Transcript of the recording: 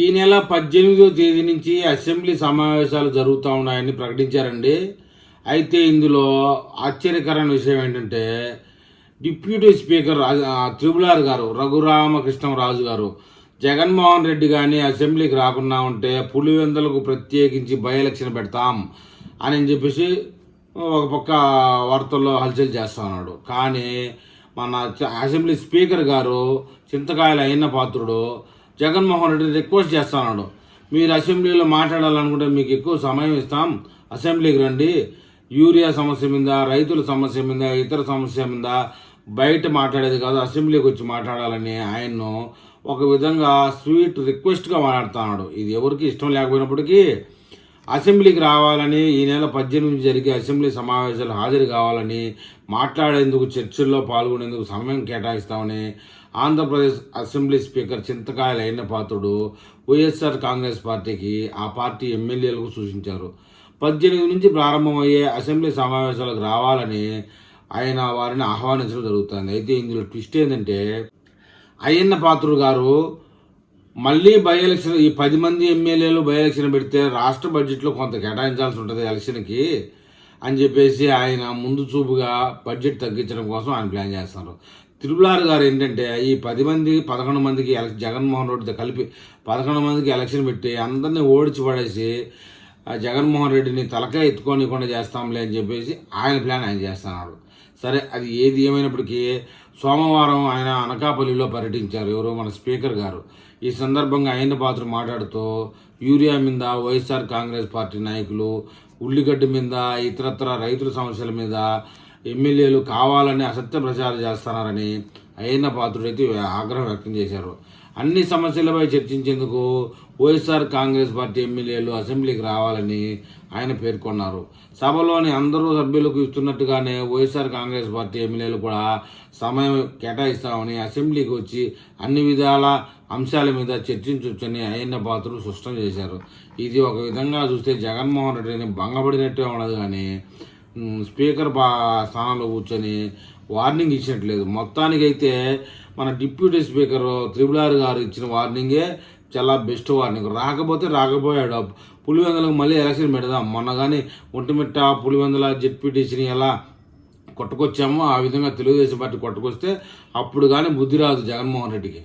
ఈ నెల 18వ తేదీ నుంచి అసెంబ్లీ సమావేశాలు జరుగుతూ ఉన్నాయని ప్రకటించారండి. అయితే ఇందులో ఆశ్చర్యకరమైన విషయం ఏంటంటే డిప్యూటీ స్పీకర్ త్రిపులార్ గారు రఘురామకృష్ణరాజు గారు జగన్మోహన్ రెడ్డి కానీ అసెంబ్లీకి రాకుండా ఉంటే పులివెందులకు ప్రత్యేకించి బై ఎలక్షన్ పెడతాం అని చెప్పేసి ఒక పక్క వార్తల్లో హల్చల్ చేస్తా ఉన్నాడు. కానీ మన అసెంబ్లీ స్పీకర్ గారు చింతకాయల అయిన పాత్రుడు జగన్మోహన్ రెడ్డి రిక్వెస్ట్ చేస్తున్నాడు, మీరు అసెంబ్లీలో మాట్లాడాలనుకుంటే మీకు ఎక్కువ సమయం ఇస్తాం, అసెంబ్లీకి రండి, యూరియా సమస్య మీద, రైతుల సమస్య మీద, ఇతర సమస్య మీద బయట మాట్లాడేది కాదు, అసెంబ్లీకి వచ్చి మాట్లాడాలని ఆయన్ను ఒక విధంగా స్వీట్ రిక్వెస్ట్గా మాట్లాడుతున్నాడు. ఇది ఎవరికి ఇష్టం లేకపోయినప్పటికీ అసెంబ్లీకి రావాలని, ఈ నెల 18 జరిగే అసెంబ్లీ సమావేశాలు హాజరు కావాలని, మాట్లాడేందుకు చర్చల్లో పాల్గొనేందుకు సమయం కేటాయిస్తామని ఆంధ్రప్రదేశ్ అసెంబ్లీ స్పీకర్ చింతకాయల అయిన పాత్రుడు వైఎస్ఆర్ కాంగ్రెస్ పార్టీకి, ఆ పార్టీ ఎమ్మెల్యేలకు సూచించారు. 18 నుంచి ప్రారంభమయ్యే అసెంబ్లీ సమావేశాలకు రావాలని ఆయన వారిని ఆహ్వానించడం జరుగుతుంది. అయితే ఇందులో ట్విస్ట్ ఏంటంటే అయ్యన్న పాత్రుడు గారు మళ్ళీ బై ఎలక్షన్, ఈ 10 మంది ఎమ్మెల్యేలు బై ఎలక్షన్ పెడితే రాష్ట్ర బడ్జెట్లో కొంత కేటాయించాల్సి ఉంటుంది ఎలక్షన్కి అని చెప్పేసి ఆయన ముందు చూపుగా బడ్జెట్ తగ్గించడం కోసం ఆయన ప్లాన్ చేస్తున్నారు. త్రిపులార్ గారు ఏంటంటే ఈ 11 మందికి జగన్మోహన్ రెడ్డితో కలిపి 11 మందికి ఎలక్షన్ పెట్టి అందరినీ ఓడించి పడేసి జగన్మోహన్ రెడ్డిని తలకాయ ఎత్తుకోనికుండా చేస్తాంలే అని చెప్పేసి ఆయన ప్లాన్ ఆయన చేస్తున్నాడు. సరే, అది ఏది ఏమైనప్పటికీ సోమవారం ఆయన అనకాపల్లిలో పర్యటించారు ఎవరో మన స్పీకర్ గారు. ఈ సందర్భంగా అయిన పాత్ర మాట్లాడుతూ యూరియా మీద వైఎస్ఆర్ కాంగ్రెస్ పార్టీ నాయకులు, ఉల్లిగడ్డ మీద, ఇతరత్ర రైతుల సమస్యల మీద ఎమ్మెల్యేలు కావాలని అసత్య ప్రచారం చేస్తున్నారని అయ్యన్న పాత్రుడైతే ఆగ్రహం వ్యక్తం చేశారు. అన్ని సమస్యలపై చర్చించేందుకు వైఎస్ఆర్ కాంగ్రెస్ పార్టీ ఎమ్మెల్యేలు అసెంబ్లీకి రావాలని ఆయన పేర్కొన్నారు. సభలోని అందరూ సభ్యులకు ఇస్తున్నట్టుగానే వైఎస్ఆర్ కాంగ్రెస్ పార్టీ ఎమ్మెల్యేలు కూడా సమయం కేటాయిస్తామని, అసెంబ్లీకి వచ్చి అన్ని విధాల అంశాల మీద చర్చించవచ్చని అయ్యన్న పాత్రుడు స్పష్టం చేశారు. ఇది ఒక విధంగా చూస్తే జగన్మోహన్ రెడ్డిని భంగపడినట్టే ఉండదు, కానీ స్పీకర్ స్థానంలో కూర్చొని వార్నింగ్ ఇచ్చినట్లేదు. మొత్తానికైతే మన డిప్యూటీ స్పీకర్ త్రిపులార్ గారు ఇచ్చిన వార్నింగే చాలా బెస్ట్ వార్నింగ్. రాకపోయాడు. పులివెందులకు మళ్ళీ ఎలక్షన్ పెడదాం, మొన్న కానీ ఒంటిమిట్ట పులివెందుల జెడ్పీటీసీని ఎలా కొట్టుకొచ్చామో ఆ విధంగా తెలుగుదేశం పార్టీ కొట్టుకొస్తే అప్పుడు కానీ బుద్ధి రాదు జగన్మోహన్ రెడ్డికి.